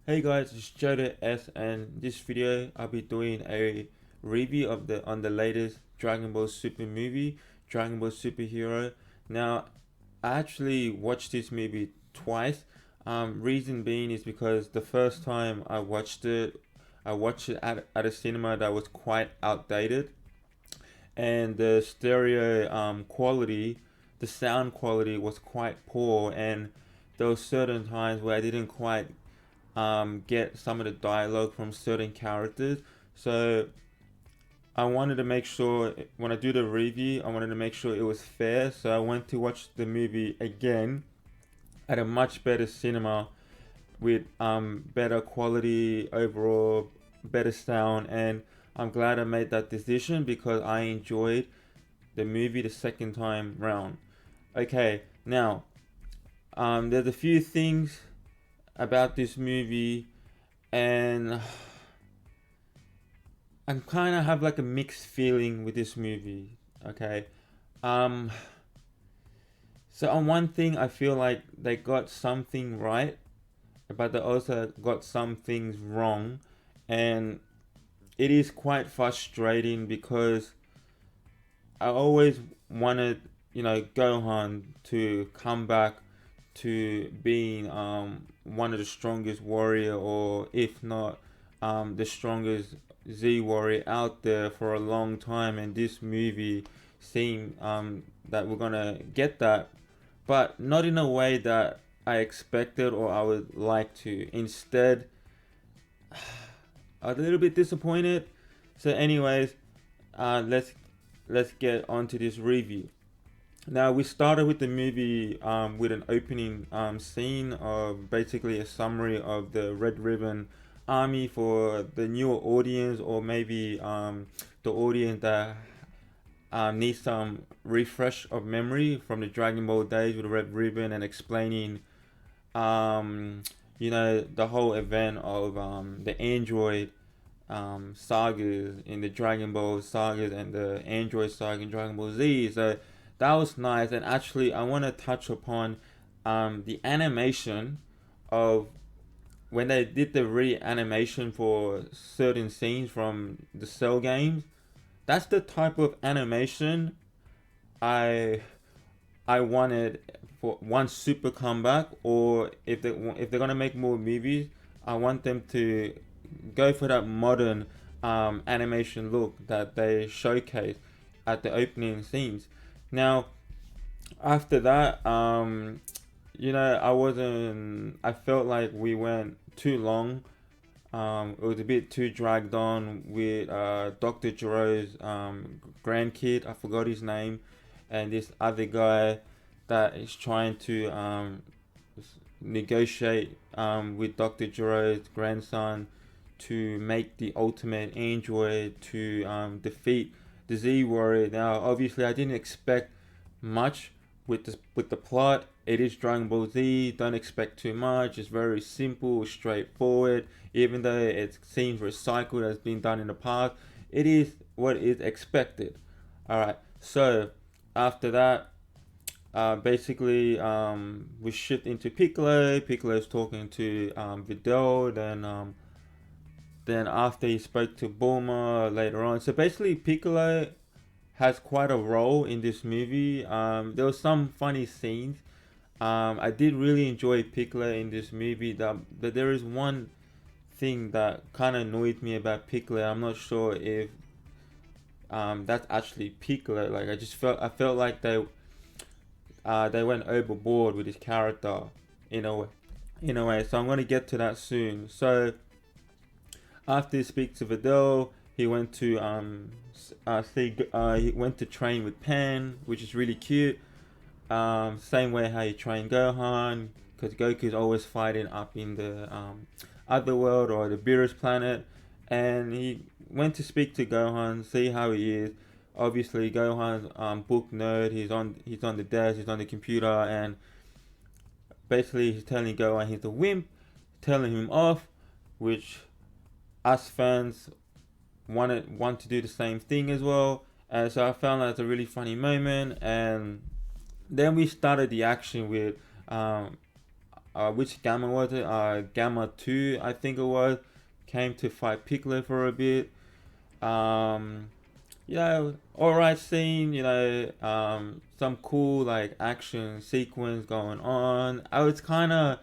Hey guys, it's Joda S, and this video I'll be doing a review of the latest Dragon Ball Super movie, Dragon Ball Superhero. Now, I actually watched this movie twice. Reason being is because the first time I watched it at a cinema that was quite outdated, and the stereo quality, the sound quality was quite poor, and there were certain times where I didn't quite get some of the dialogue from certain characters. So I wanted to make sure when I do the review, I wanted to make sure it was fair. So I went to watch the movie again at a much better cinema with better quality overall, better sound, and I'm glad I made that decision because I enjoyed the movie the second time round. Okay, now there's a few things about this movie, and I kind of have like a mixed feeling with this movie. Okay, um, so on one thing, I feel like they got something right, but they also got some things wrong, and it is quite frustrating because I always wanted, Gohan to come back to being one of the strongest warrior, or if not, the strongest Z warrior out there for a long time. And this movie seemed that we're gonna get that, but not in a way that I expected or I would like to. Instead, I was a little bit disappointed. So, anyways, let's get on to this review. Now we started with the movie with an opening scene of basically a summary of the Red Ribbon Army for the newer audience, or maybe the audience that needs some refresh of memory from the Dragon Ball days with the Red Ribbon, and explaining the whole event of the Android sagas in the Dragon Ball sagas and the Android saga in Dragon Ball Z. So that was nice. And actually, I want to touch upon the animation of when they did the re-animation for certain scenes from the Cell games. That's the type of animation I I wanted for one super comeback, or if they're gonna make more movies, I want them to go for that modern animation look that they showcase at the opening scenes. Now, after that, I wasn't. I felt like we went too long. It was a bit too dragged on with Dr. Giro's grandkid. I forgot his name, and this other guy that is trying to negotiate with Dr. Giro's grandson to make the ultimate android to defeat the Z Warrior. Now, obviously, I didn't expect much with the plot. It is Dragon Ball Z. Don't expect too much. It's very simple, straightforward. Even though it seems recycled as been done in the past, it is what is expected. All right. So after that, basically, we shift into Piccolo. Piccolo's talking to Videl. Then after he spoke to Bulma later on. So basically, Piccolo has quite a role in this movie. There were some funny scenes. I did really enjoy Piccolo in this movie. But there is one thing that kind of annoyed me about Piccolo. I'm not sure if that's actually Piccolo. Like I felt like they went overboard with his character in a way. In a way, so I'm gonna get to that soon. So after he speaks to Videl, he went to he went to train with Pan, which is really cute. Same way how he trained Gohan, because Goku's always fighting up in the other world or the Beerus planet, and he went to speak to Gohan, see how he is. Obviously, Gohan's book nerd. He's on the desk. He's on the computer, and basically he's telling Gohan he's a wimp, telling him off, which us fans want to do the same thing as well. And so I found that it's a really funny moment. And then we started the action with which Gamma was it? Gamma 2, I think it was, came to fight Piccolo for a bit. Um, alright scene, some cool like action sequence going on. I was kind of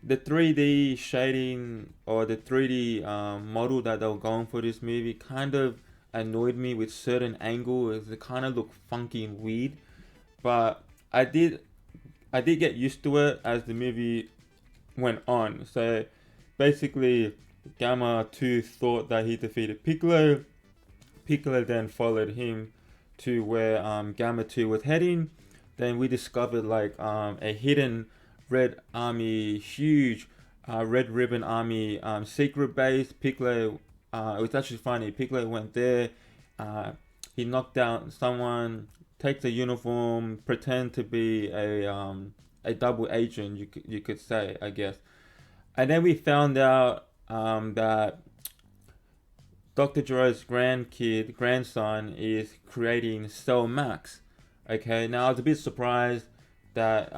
the 3D shading or the 3D model that they were going for this movie kind of annoyed me with certain angles. It kind of looked funky and weird, but I did I did get used to it as the movie went on. So basically, Gamma 2 thought that he defeated Piccolo. Piccolo then followed him to where Gamma 2 was heading. Then we discovered like a hidden Red Army, huge Red Ribbon Army secret base. Piccolo, it was actually funny. Piccolo went there. Uh, he knocked out someone, takes a uniform, pretend to be a double agent. You could say, I guess. And then we found out that Dr. Giro's grandson, is creating Cell Max. Okay, now I was a bit surprised that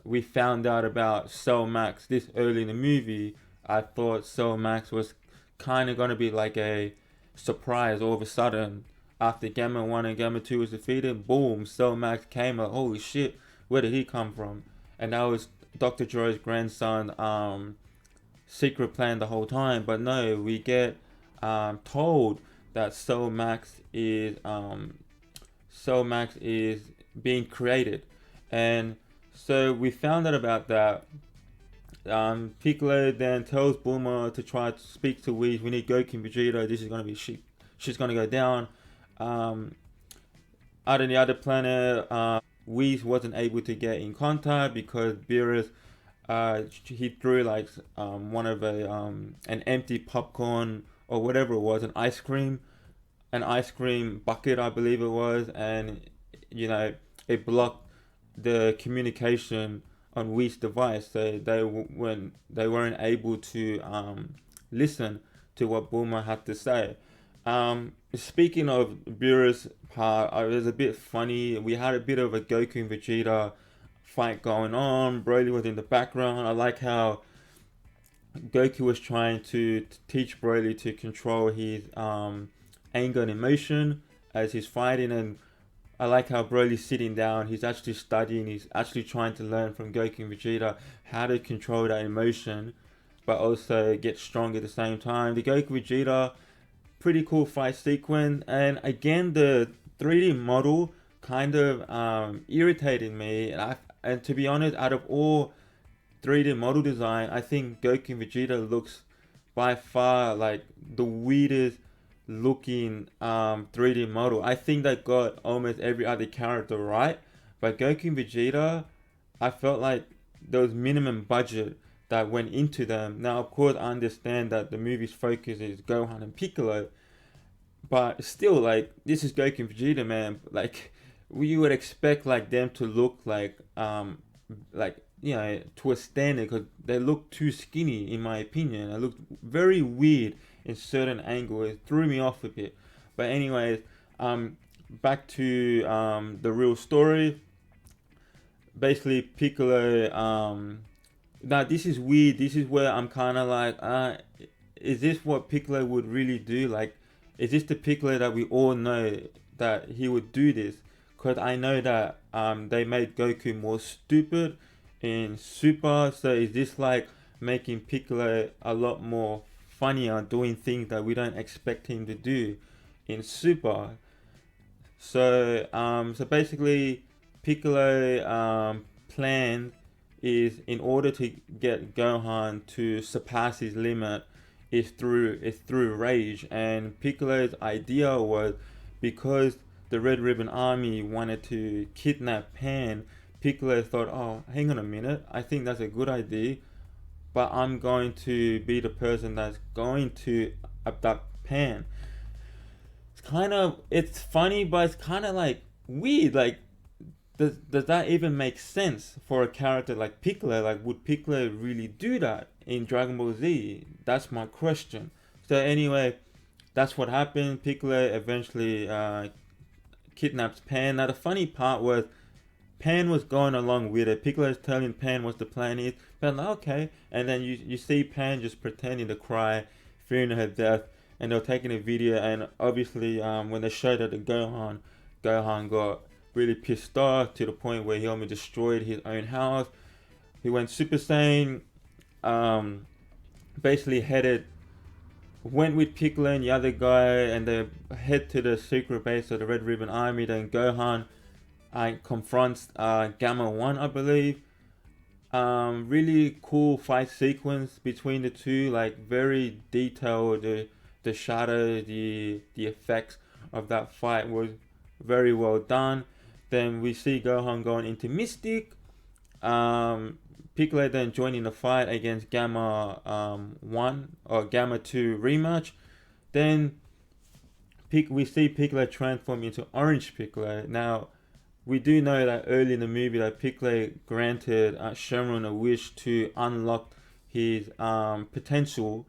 we found out about Cell Max this early in the movie. I thought Cell Max was kind of going to be like a surprise all of a sudden. After Gamma 1 and Gamma 2 was defeated, boom, Cell Max came like, holy shit, where did he come from? And that was Dr. Giro's grandson secret plan the whole time. But no, we get told that Cell Max is being created, and so we found out about that. Piccolo then tells Bulma to try to speak to Whis. We need Goku and Vegeta. This is gonna be shit. She's gonna go down. Um, Out on the other planet, Whis wasn't able to get in contact because Beerus he threw like one of an empty popcorn or whatever it was, an ice cream bucket, I believe it was, and it blocked the communication on Whi's device, so they weren't able to listen to what Bulma had to say. Speaking of Beerus part, it was a bit funny. We had a bit of a Goku and Vegeta fight going on. Broly was in the background. I like how Goku was trying to teach Broly to control his anger and emotion as he's fighting, and I like how Broly's sitting down. He's actually studying. He's actually trying to learn from Goku and Vegeta how to control that emotion, but also get strong at the same time. The Goku Vegeta, pretty cool fight sequence, and again the 3D model kind of irritated me. And to be honest, out of all 3D model design, I think Goku and Vegeta looks by far like the weirdest looking 3D model. I think they got almost every other character right, but Goku and Vegeta, I felt like there was minimum budget that went into them. Now, of course, I understand that the movie's focus is Gohan and Piccolo, but still, like, this is Goku and Vegeta, man. Like, we would expect like them to look like to a standard, because they look too skinny in my opinion. They look very weird in certain angles. It threw me off a bit. But anyways, back to the real story. Basically, Piccolo. Now this is weird. This is where I'm kind of like, is this what Piccolo would really do? Like, is this the Piccolo that we all know that he would do this? Because I know that they made Goku more stupid in Super. So is this like making Piccolo a lot more funnier, doing things that we don't expect him to do in Super? So basically, Piccolo plan is, in order to get Gohan to surpass his limit, is through rage. And Piccolo's idea was, because the Red Ribbon Army wanted to kidnap Pan, Piccolo thought, oh, hang on a minute, I think that's a good idea, but I'm going to be the person that's going to abduct Pan. It's funny, but it's kind of like weird. Like, does that even make sense for a character like Piccolo? Like, would Piccolo really do that in Dragon Ball Z? That's my question. So anyway, that's what happened. Piccolo eventually kidnaps Pan. Now the funny part was, Pan was going along with it. Piccolo's telling Pan what the plan is. Pan like, okay. And then you see Pan just pretending to cry, fearing her death. And they're taking a video. And obviously, when they showed it to Gohan got really pissed off to the point where he almost destroyed his own house. He went Super Saiyan. Basically went with Piccolo and the other guy, and they head to the secret base of the Red Ribbon Army. Then Gohan confronts Gamma 1, I believe. Really cool fight sequence between the two, like very detailed. The shadow, the effects of that fight was very well done. Then we see Gohan going into Mystic. Piccolo then joining the fight against Gamma 1 or Gamma 2 rematch. Then we see Piccolo transform into Orange Piccolo. Now, we do know that early in the movie that Piccolo granted Shenron a wish to unlock his potential,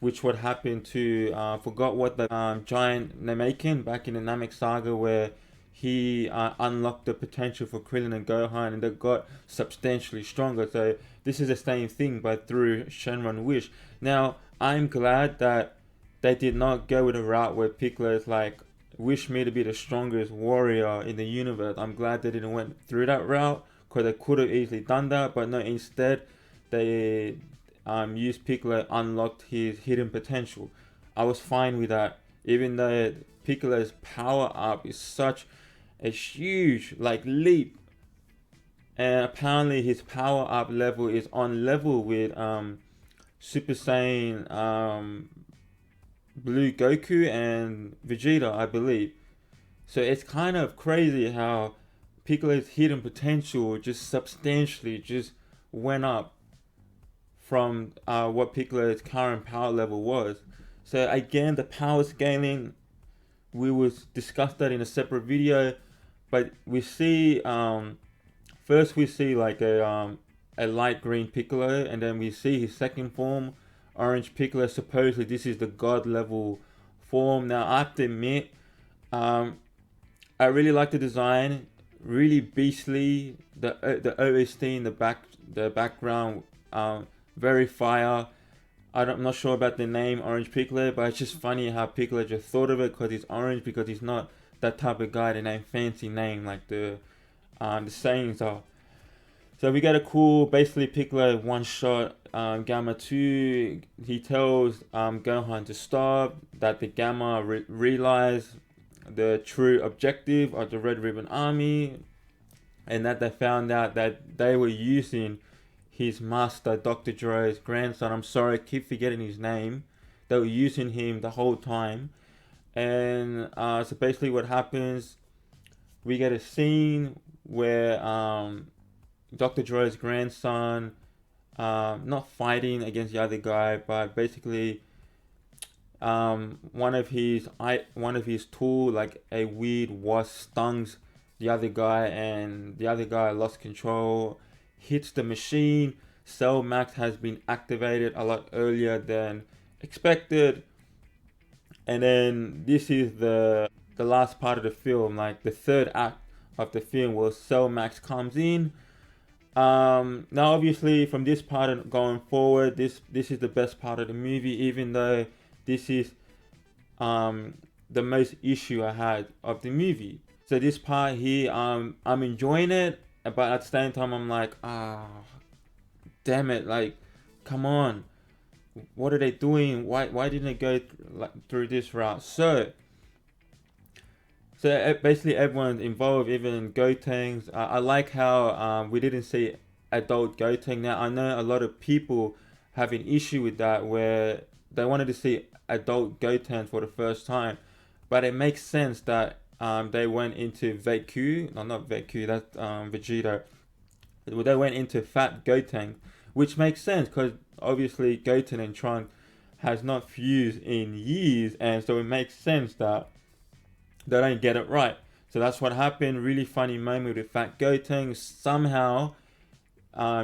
which would happen to, forgot what the giant Namekian back in the Namek Saga, where he unlocked the potential for Krillin and Gohan, and they got substantially stronger. So this is the same thing, but through Shenron Wish. Now, I'm glad that they did not go with a route where Piccolo is like, wish me to be the strongest warrior in the universe. I'm glad they didn't went through that route, because they could have easily done that, but no, instead they used Piccolo, unlocked his hidden potential. I was fine with that, even though Piccolo's power up is such a huge leap, and apparently his power up level is on level with Super Saiyan Blue Goku and Vegeta, I believe. So it's kind of crazy how Piccolo's hidden potential just substantially just went up from what Piccolo's current power level was. So again, the power scaling, we will discuss that in a separate video. But we see, first we see like a light green Piccolo, and then we see his second form, Orange Piccolo. Supposedly this is the god level form. Now I have to admit, I really like the design, really beastly. The OST in the background, very fire. I'm not sure about the name Orange Piccolo, but it's just funny how Piccolo just thought of it because he's orange, because he's not that type of guy to name fancy name like the sayings are. So we get a cool, basically Piccolo one shot Gamma 2. He tells Gohan to stop, that the Gamma realize the true objective of the Red Ribbon Army, and that they found out that they were using his master, Dr. Gero's grandson. I'm sorry, I keep forgetting his name. They were using him the whole time. And so basically what happens, we get a scene where Dr. Gero's grandson, not fighting against the other guy, but basically one of his tool, like a weed wasp, stungs the other guy, and the other guy lost control, hits the machine. Cell Max has been activated a lot earlier than expected. And then this is the last part of the film, like the third act of the film, where Cell Max comes in. Now obviously from this part going forward, this is the best part of the movie, even though this is the most issue I had of the movie. So this part here, I'm enjoying it, but at the same time I'm like, damn it, like, come on, what are they doing? Why didn't they go through this route? So basically everyone's involved, even Gotenks. I like how we didn't see adult Gotenks. Now I know a lot of people have an issue with that, where they wanted to see adult Gotenks for the first time, but it makes sense that they went into Veku. No, not Veku. That's Vegeta. They went into Fat Gotenks, which makes sense because obviously Goten and Trunks has not fused in years, and so it makes sense that they don't get it right. So that's what happened. Really funny moment with Fat Gotenks. Somehow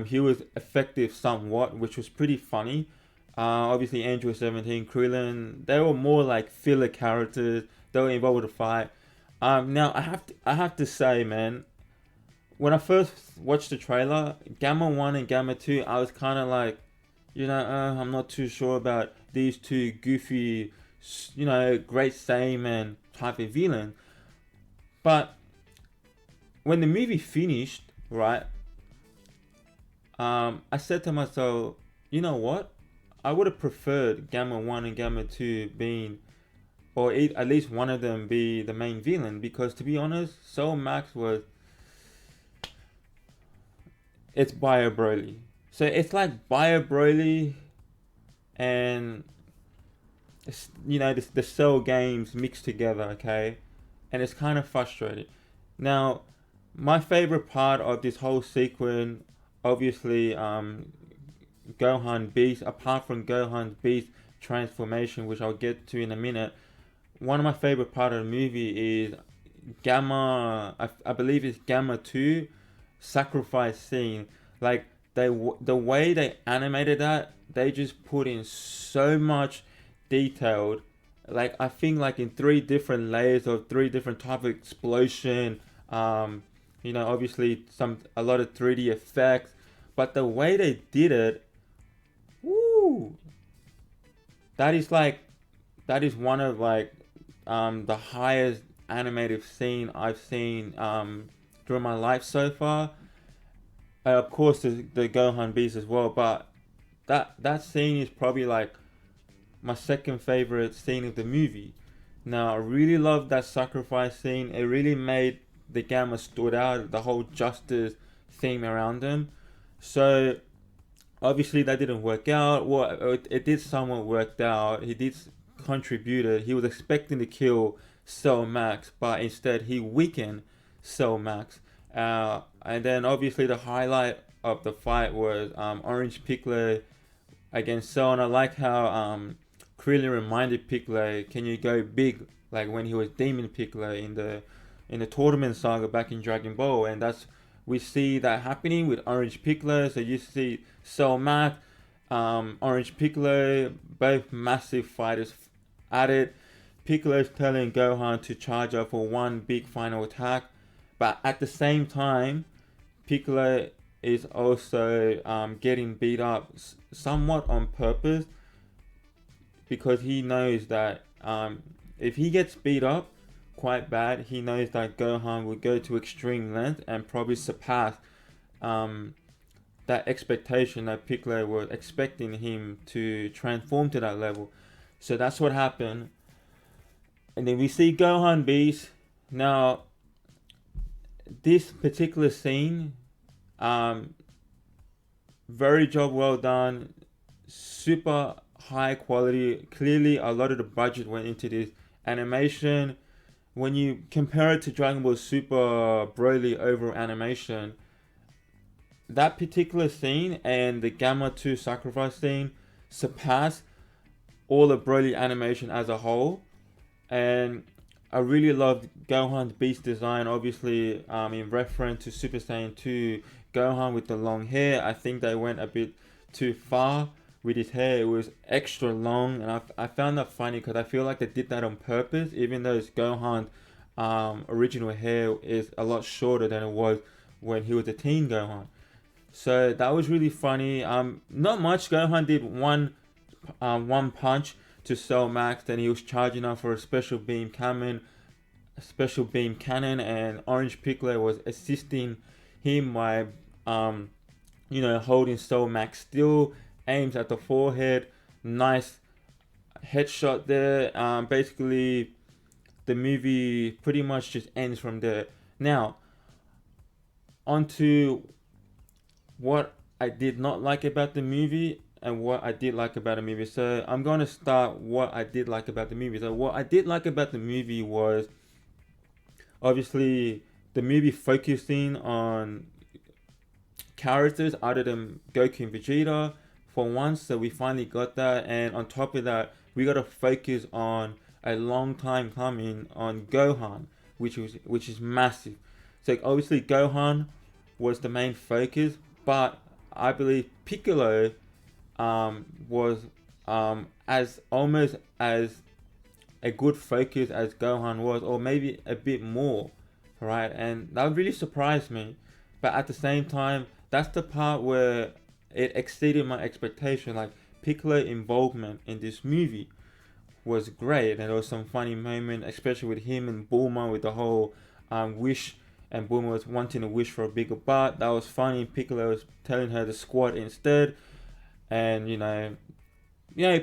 he was effective somewhat, which was pretty funny. Obviously Android 17, Krillin, they were more like filler characters. They were involved with the fight. Now I have to say, man, when I first watched the trailer, Gamma 1 and Gamma 2, I was kind of like, I'm not too sure about these two goofy, great Saiyaman type of villain. But when the movie finished, right, I said to myself, you know what? I would have preferred Gamma 1 and Gamma 2 being, or at least one of them be the main villain, because to be honest, Soul Max it's Bio Broly. So it's like Bio Broly and, the Cell games mixed together, okay? And it's kind of frustrating. Now, my favorite part of this whole sequence, obviously, Gohan Beast, apart from Gohan's Beast transformation, which I'll get to in a minute, one of my favorite part of the movie is Gamma, I believe it's Gamma 2 sacrifice scene. Like, the way they animated that, they just put in so much detailed. Like, I think like in three different layers of three different type of explosion. Obviously a lot of 3D effects, but the way they did it, woo, that is like that is one of like the highest animated scene I've seen through my life so far. Of course, the Gohan Beast as well, but that scene is probably like my second favorite scene of the movie. Now, I really love that sacrifice scene. It really made the Gamma stood out, the whole justice theme around him. So, obviously, that didn't work out. Well, it did somewhat work out. He did contribute. He was expecting to kill Cell Max, but instead he weakened Cell Max. And then, obviously, the highlight of the fight was Orange Piccolo against Cell. And I like how Krillin reminded Piccolo, "Can you go big?" Like when he was Demon Piccolo in the tournament saga back in Dragon Ball, and we see that happening with Orange Piccolo. So you see Cell Max, Orange Piccolo, both massive fighters at it. Piccolo's telling Gohan to charge up for one big final attack, but at the same time, Piccolo is also getting beat up somewhat on purpose, because he knows that if he gets beat up quite bad, he knows that Gohan will go to extreme length and probably surpass that expectation that Piccolo was expecting him to transform to that level. So that's what happened. And then we see Gohan Beast. Now, this particular scene, very job well done, super high quality. Clearly, a lot of the budget went into this animation. When you compare it to Dragon Ball Super Broly overall animation, that particular scene and the Gamma 2 sacrifice scene surpass all of Broly animation as a whole. And I really loved Gohan's Beast design, obviously in reference to Super Saiyan 2 Gohan with the long hair. I think they went a bit too far with his hair. It was extra long, and I found that funny because I feel like they did that on purpose, even though Gohan's original hair is a lot shorter than it was when he was a teen Gohan. So that was really funny. Not much. Gohan did one punch to Cell Max, then he was charging up for a special beam cannon, and Orange Piccolo was assisting him by holding Cell Max still, aims at the forehead, nice headshot there. Basically, the movie pretty much just ends from there. Now, onto what I did not like about the movie and what I did like about the movie. So I'm going to start what I did like about the movie. So what I did like about the movie was obviously the movie focusing on characters other than Goku and Vegeta for once. So we finally got that, and on top of that, we got to focus on a long time coming on Gohan, which is massive. So obviously Gohan was the main focus, but I believe Piccolo was as almost as a good focus as Gohan was, or maybe a bit more, right? And that really surprised me. but at the same time, that's the part where it exceeded my expectation. Like Piccolo involvement in this movie was great, and there was some funny moment, especially with him and Bulma with the whole wish, and Bulma was wanting to wish for a bigger butt. That was funny. Piccolo was telling her to squat instead, and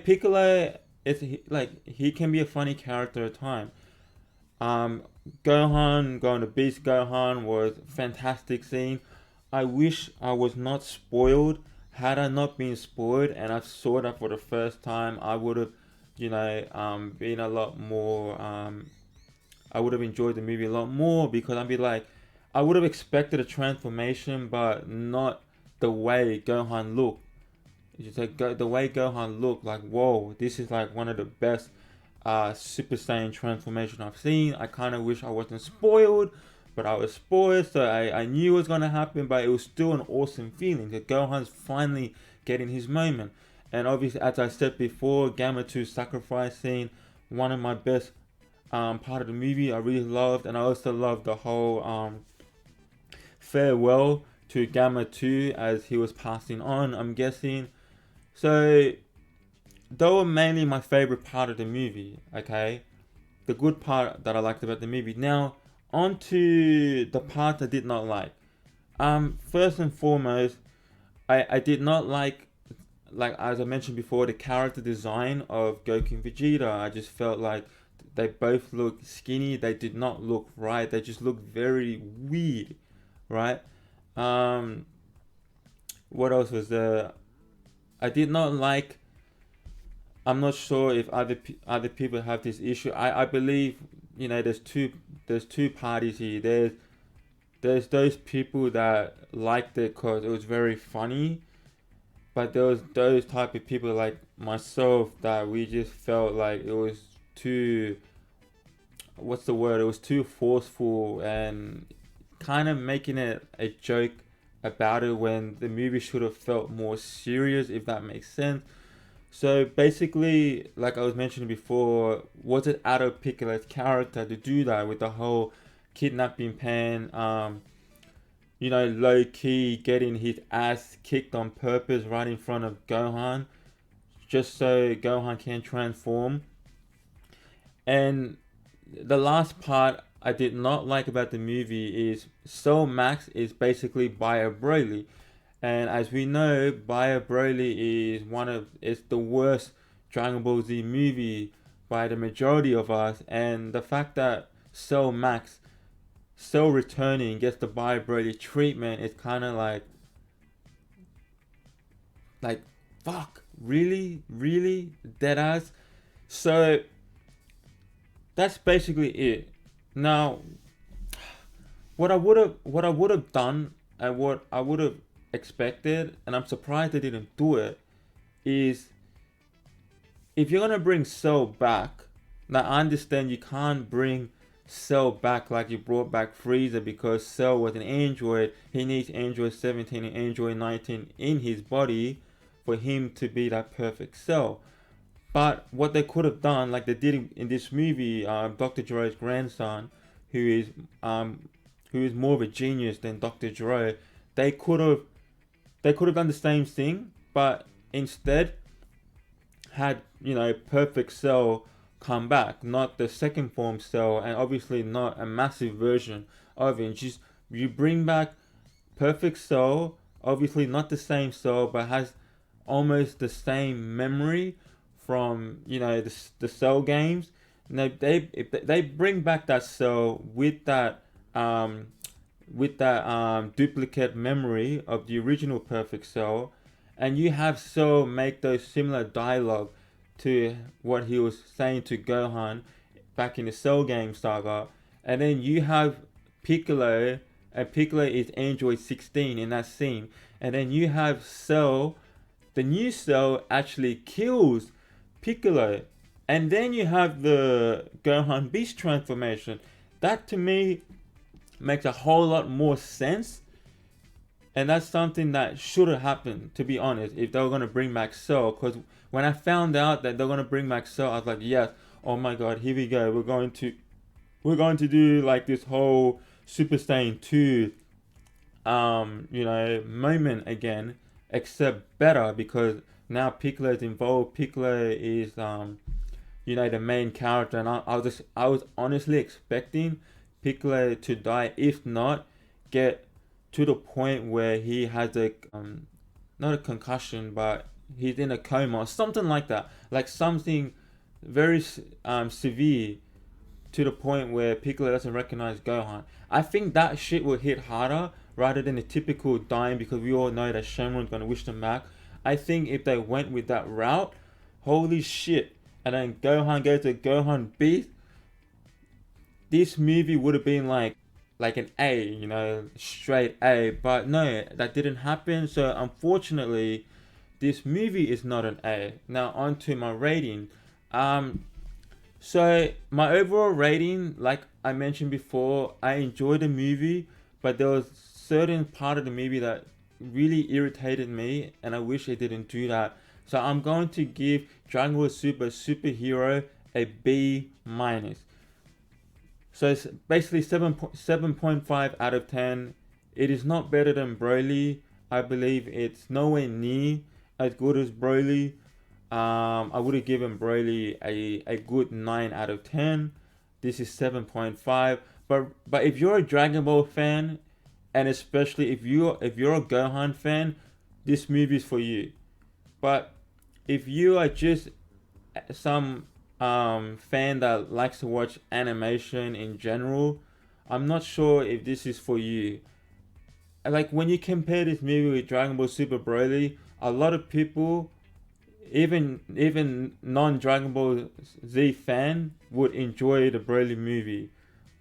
Piccolo is like he can be a funny character at times. Um, Gohan going to Beast Gohan was fantastic scene. I wish I was not spoiled. Had I not been spoiled and I saw that for the first time, I would have, been a lot more. I would have enjoyed the movie a lot more because I'd be like, I would have expected a transformation, but not the way Gohan looked. It's like the way Gohan looked, like whoa, this is like one of the best Super Saiyan transformation I've seen. I kind of wish I wasn't spoiled, but I was spoiled, so I knew it was gonna happen. But it was still an awesome feeling that Gohan's finally getting his moment. And obviously, as I said before, Gamma 2 sacrifice scene, one of my best part of the movie. I really loved, and I also loved the whole farewell to Gamma 2 as he was passing on. I'm guessing. So they were mainly my favorite part of the movie. Okay, the good part that I liked about the movie. Now, on to the parts I did not like. First and foremost, I did not like as I mentioned before, the character design of Goku and Vegeta. I just felt like they both looked skinny. They did not look right. They just looked very weird, right? Um, what else was there? I did not like. I'm not sure if other people have this issue. I believe there's two parties here. There's those people that liked it because it was very funny, but there was those type of people like myself that we just felt like it was too, what's the word? It was too forceful and kind of making it a joke about it when the movie should have felt more serious, if that makes sense. So basically, like I was mentioning before, was it out of Piccolo's character to do that with the whole kidnapping pan? Low key getting his ass kicked on purpose right in front of Gohan, just so Gohan can transform. And the last part I did not like about the movie is Cell Max is basically Bio Broly. And as we know, Bio Broly is the worst Dragon Ball Z movie by the majority of us. And the fact that Cell returning gets the Bio Broly treatment is kind of like fuck, really dead ass. So that's basically it. Now, what I would have done and what I would have expected, and I'm surprised they didn't do it, is if you're gonna bring Cell back. Now I understand you can't bring Cell back like you brought back Frieza because Cell was an android. He needs Android 17 and Android 19 in his body for him to be that perfect Cell. But what they could have done, like they did in this movie, Dr. Gero's grandson, who is um, who is more of a genius than Dr. Gero, they could have done the same thing, but instead had perfect Cell come back, not the second form Cell, and obviously not a massive version of it. Just you bring back perfect Cell, obviously not the same Cell, but has almost the same memory from the Cell games. And if they bring back that Cell with that duplicate memory of the original perfect Cell, and you have Cell make those similar dialogue to what he was saying to Gohan back in the Cell game saga, and then you have Piccolo, and Piccolo is Android 16 in that scene, and then you have Cell, the new Cell actually kills Piccolo, and then you have the Gohan Beast transformation. That to me makes a whole lot more sense, and that's something that should have happened, to be honest, if they were going to bring back Cell. Because when I found out that they're going to bring back Cell, I was like, yes, oh my god, here we go, we're going to do like this whole Super Saiyan 2 moment again, except better because now Piccolo is involved. Piccolo is the main character, and I was honestly expecting Piccolo to die, if not get to the point where he has a not a concussion, but he's in a coma or something like that, like something very severe to the point where Piccolo doesn't recognize Gohan. I think that shit will hit harder rather than a typical dying because we all know that Shenron's gonna wish them back. I think if they went with that route, holy shit, and then Gohan goes to Gohan Beast, this movie would have been like an A, straight A. But no, that didn't happen. So unfortunately, this movie is not an A. Now on to my rating. So my overall rating, like I mentioned before, I enjoyed the movie, but there was certain part of the movie that really irritated me, and I wish they didn't do that. So I'm going to give Dragon Ball Super Superhero a B minus. So it's basically 7.5 out of 10. It is not better than Broly. I believe it's nowhere near as good as Broly. I would have given Broly a good 9 out of 10. This is 7.5. But if you're a Dragon Ball fan, and especially if you're a Gohan fan, this movie is for you. But if you are just some fan that likes to watch animation in general, I'm not sure if this is for you. Like when you compare this movie with Dragon Ball Super Broly, a lot of people, even non Dragon Ball Z fan, would enjoy the Broly movie,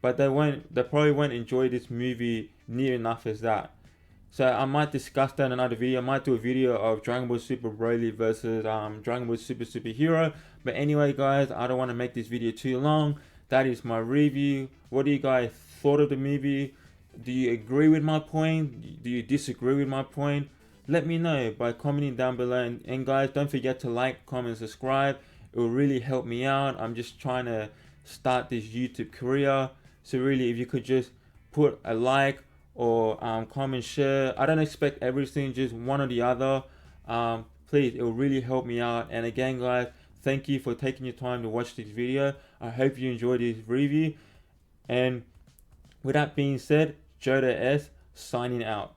but they probably won't enjoy this movie near enough as that. So I might discuss that in another video. I might do a video of Dragon Ball Super Broly versus Dragon Ball Super Superhero. But anyway, guys, I don't want to make this video too long. That is my review. What do you guys thought of the movie? Do you agree with my point? Do you disagree with my point? Let me know by commenting down below. And guys, don't forget to like, comment, subscribe. It will really help me out. I'm just trying to start this YouTube career. So really, if you could just put a like or comment, share. I don't expect everything, just one or the other. Please, it will really help me out. And again, guys, thank you for taking your time to watch this video. I hope you enjoyed this review. And with that being said, Joda S signing out.